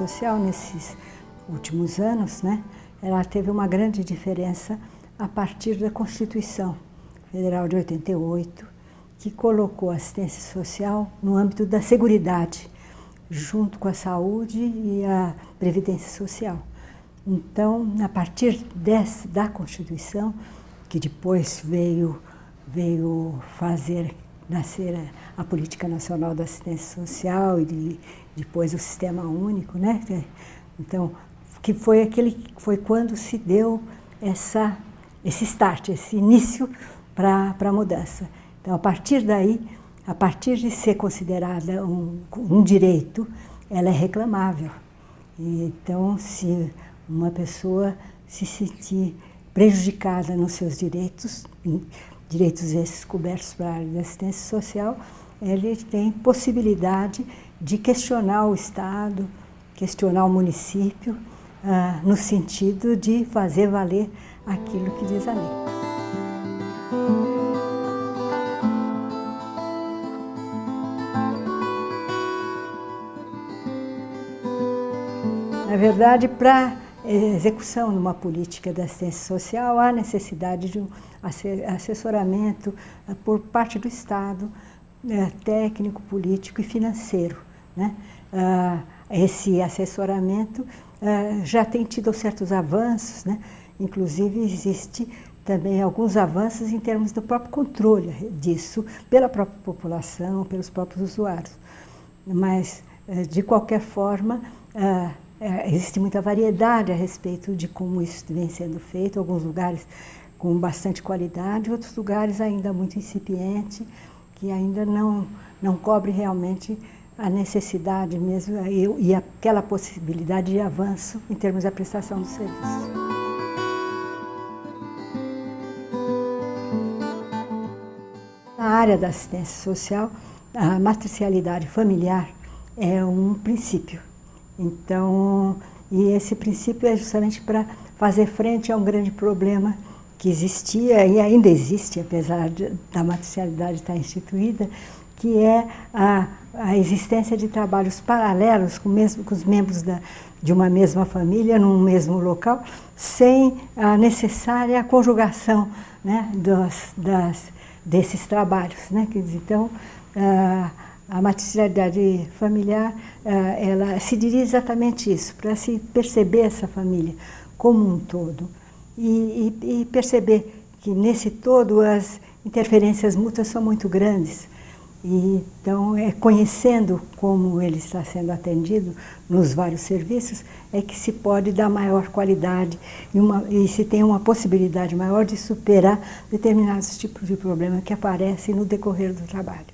social nesses últimos anos, né, ela teve uma grande diferença a partir da Constituição Federal de 88, que colocou a assistência social no âmbito da seguridade, junto com a saúde e a previdência social. Então, a partir da Constituição, que depois veio fazer nascer a Política Nacional da Assistência Social e depois o Sistema Único, né? Então, que foi quando se deu esse start, esse início para a mudança. Então, a partir daí, a partir de ser considerada um direito, ela é reclamável. Então, se uma pessoa se sentir prejudicada nos seus direitos esses cobertos pela área da assistência social, ele tem possibilidade de questionar o Estado, questionar o município, no sentido de fazer valer aquilo que diz a lei. Na verdade, para execução de uma política da assistência social, há necessidade de um assessoramento por parte do Estado, técnico, político e financeiro, né? Esse assessoramento já tem tido certos avanços, né? Inclusive existe também alguns avanços em termos do próprio controle disso pela própria população, pelos próprios usuários. Mas, de qualquer forma, existe muita variedade a respeito de como isso vem sendo feito, alguns lugares com bastante qualidade, outros lugares ainda muito incipiente, que ainda não cobre realmente a necessidade mesmo e aquela possibilidade de avanço em termos da prestação do serviço. Na área da assistência social, a matricialidade familiar é um princípio. Então, e esse princípio é justamente para fazer frente a um grande problema que existia e ainda existe, apesar da matricialidade estar instituída, que é a existência de trabalhos paralelos com os membros de uma mesma família, num mesmo local, sem a necessária conjugação, né, desses trabalhos, né? Então, a matricialidade familiar, ela se dirige exatamente isso, para se perceber essa família como um todo e perceber que nesse todo as interferências mútuas são muito grandes. E, então, conhecendo como ele está sendo atendido nos vários serviços, é que se pode dar maior qualidade e se tem uma possibilidade maior de superar determinados tipos de problemas que aparecem no decorrer do trabalho.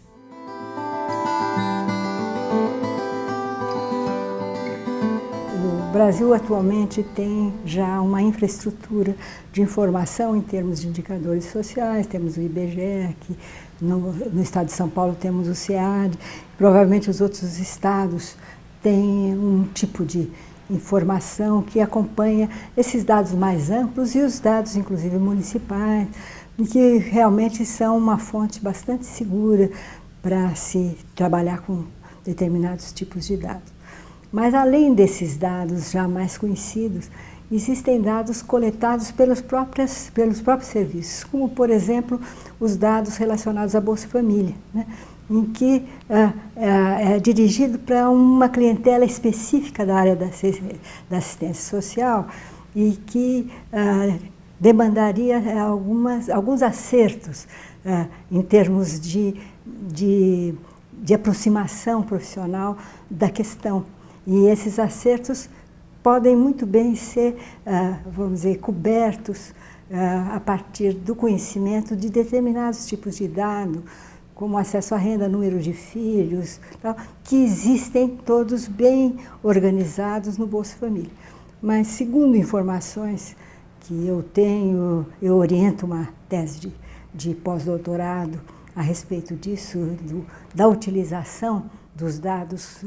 O Brasil atualmente tem já uma infraestrutura de informação em termos de indicadores sociais, temos o IBGE, aqui no estado de São Paulo temos o SEAD, provavelmente os outros estados têm um tipo de informação que acompanha esses dados mais amplos e os dados, inclusive municipais, que realmente são uma fonte bastante segura para se trabalhar com determinados tipos de dados. Mas, além desses dados já mais conhecidos, existem dados coletados pelos próprios serviços, como, por exemplo, os dados relacionados à Bolsa Família, né, em que é dirigido para uma clientela específica da área da assistência social e que demandaria alguns acertos em termos de aproximação profissional da questão. E esses acertos podem muito bem ser, vamos dizer, cobertos a partir do conhecimento de determinados tipos de dado, como acesso à renda, número de filhos, tal, que existem todos bem organizados no Bolsa Família. Mas, segundo informações que eu tenho, eu oriento uma tese de pós-doutorado a respeito disso, da utilização dos dados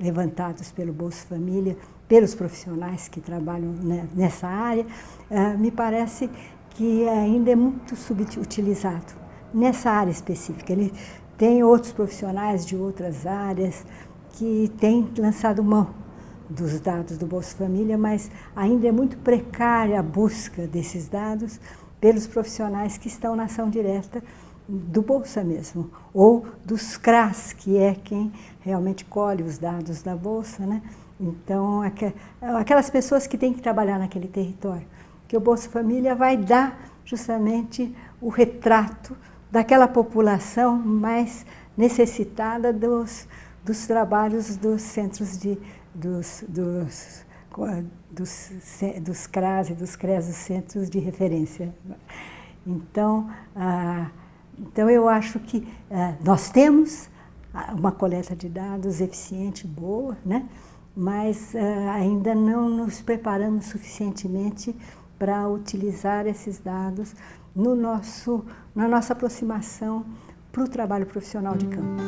levantados pelo Bolsa Família, pelos profissionais que trabalham nessa área, me parece que ainda é muito subutilizado nessa área específica. Ele tem outros profissionais de outras áreas que têm lançado mão dos dados do Bolsa Família, mas ainda é muito precária a busca desses dados pelos profissionais que estão na ação direta do Bolsa mesmo, ou dos CRAS, que é quem realmente colhe os dados da Bolsa, né? Então, aquelas pessoas que têm que trabalhar naquele território, que o Bolsa Família vai dar justamente o retrato daquela população mais necessitada dos trabalhos dos centros dos CRAS e dos CRES, os centros de referência. Então, eu acho que nós temos uma coleta de dados eficiente, boa, né? Mas ainda não nos preparamos suficientemente para utilizar esses dados na nossa aproximação para o trabalho profissional de campo.